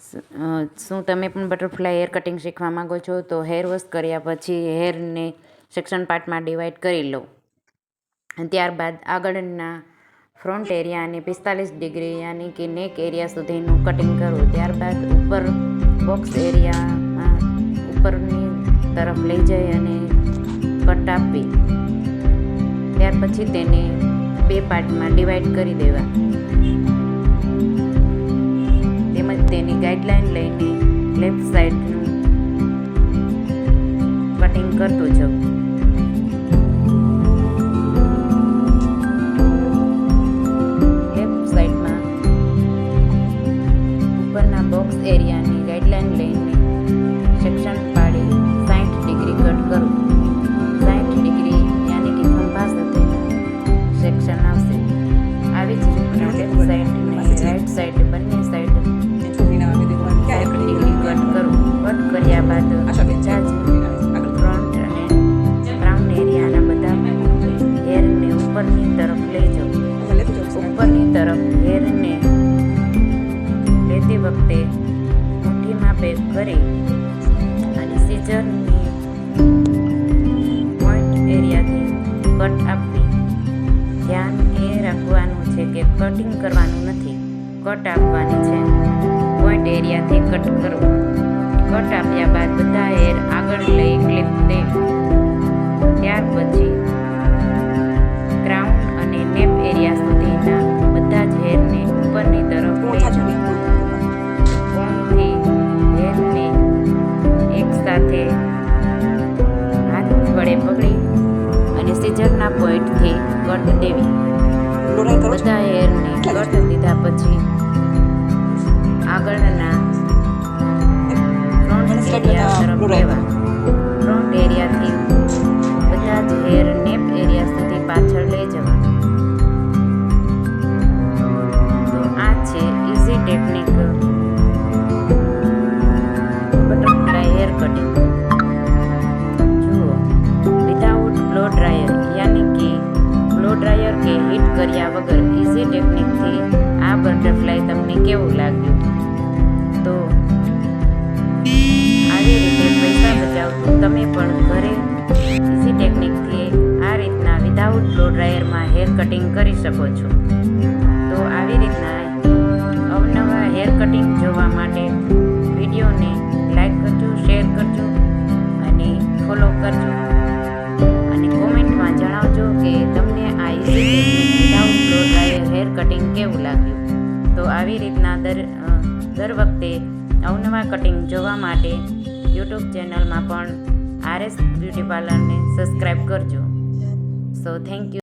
શું તમે પણ બટરફ્લાય હેર કટિંગ શીખવા માંગો છો? તો હેર વોશ કર્યા પછી હેરને સેક્શન પાર્ટમાં ડિવાઈડ કરી લો. ત્યારબાદ આગળના ફ્રન્ટ એરિયાને 45 ડિગ્રી યાની કે નેક એરિયા સુધીનું કટિંગ કરવું. ત્યારબાદ ઉપર બોક્સ એરિયામાં ઉપરની તરફ લઈ જઈ અને કટ આપવી. ત્યાર પછી તેને 2 પાર્ટમાં ડિવાઈડ કરી દેવા. તેમજ તેની ગાઈડલાઈન લઈને લેફ્ટ સાઈડનું કટિંગ કરતો જાઉં. લેફ્ટ સાઈડમાં ઉપરના બોક્સ એરિયાની ગાઈડલાઈન લઈને સેક્શન પાડી 60 ડિગ્રી કટ કરું. 60 ડિગ્રી યાની કે ખંભા સાથેનું સેક્શન આવશે. આવી જ રીતના લેફ્ટ સાઈડ અને રાઈટ સાઈડ બંને સાઈડ 60 ડિગ્રી કટ કરું. કટ કર્યા બાદ બધા જ ફ્રન્ટ અને ક્રાઉન એરિયાના બધા હેરને ઉપરની તરફ લઈ જાઉં. ઉપરની તરફ હેરને લેતી વખતે મુઠ્ઠીમાં પેક કરી અને સીઝરની પોઈન્ટ એરિયાથી કટ આપવી. ધ્યાન એ રાખવાનું છે કે કટિંગ કરવાનું નથી, કટ આપવાની છે. પોઈન્ટ એરિયાથી કટ કરવું. કટ આપ્યા બાદ બધા હેર આગળ લઈ ક્લિપ દેવી. ત્યાર પછી ક્રાઉન અને નેપ એરિયા સુધીના બધા જ હેરને ઉપરની તરફ લઈ જવું. કોણથી હેરને એકસાથે હાથ વડે પકડી અને સીઝરના પોઈન્ટથી કટ દેવી. બધા હેરને કટ દીધા પછી આગળના ફ્રન્ટ એરિયા તરફ લેવા. ફ્રન્ટ એરિયાથી બધા જ હેર નેપ એરિયા સુધી પાછળ લઈ જવા. તો આ છે easy technique butterfly hair cutting. જુઓ, વિધાઉટ બ્લો ડ્રાયર યાની કે બ્લો ડ્રાયર કે હીટ કર્યા વગર ઇઝી ટેકનિકથી આ બટરફ્લાય તમને કેવું લાગ્યું? તો આવી રીતે પૈસા બચાવતું તમે પણ ઘરે ઇઝી ટેકનિકથી આ રીતના વિધાઉટ બ્લો ડ્રાયરમાં હેર કટિંગ કરી શકો છો. તો આવી રીતના અવનવા હેર કટિંગ જોવા માટે વિડીયોને લાઈક કરજો, શેર કરજો અને ફોલો કરજો. અને કોમેન્ટમાં જણાવજો કે તમને આ easy technique without blow dryer hair cutting કેવું લાગ્યું. તો આવી રીતના દર વખતે અવનવા કટિંગ જોવા માટે યુટ્યુબ ચેનલમાં પણ RS બ્યુટી પાર્લરને સબસ્ક્રાઈબ કરજો. So thank you.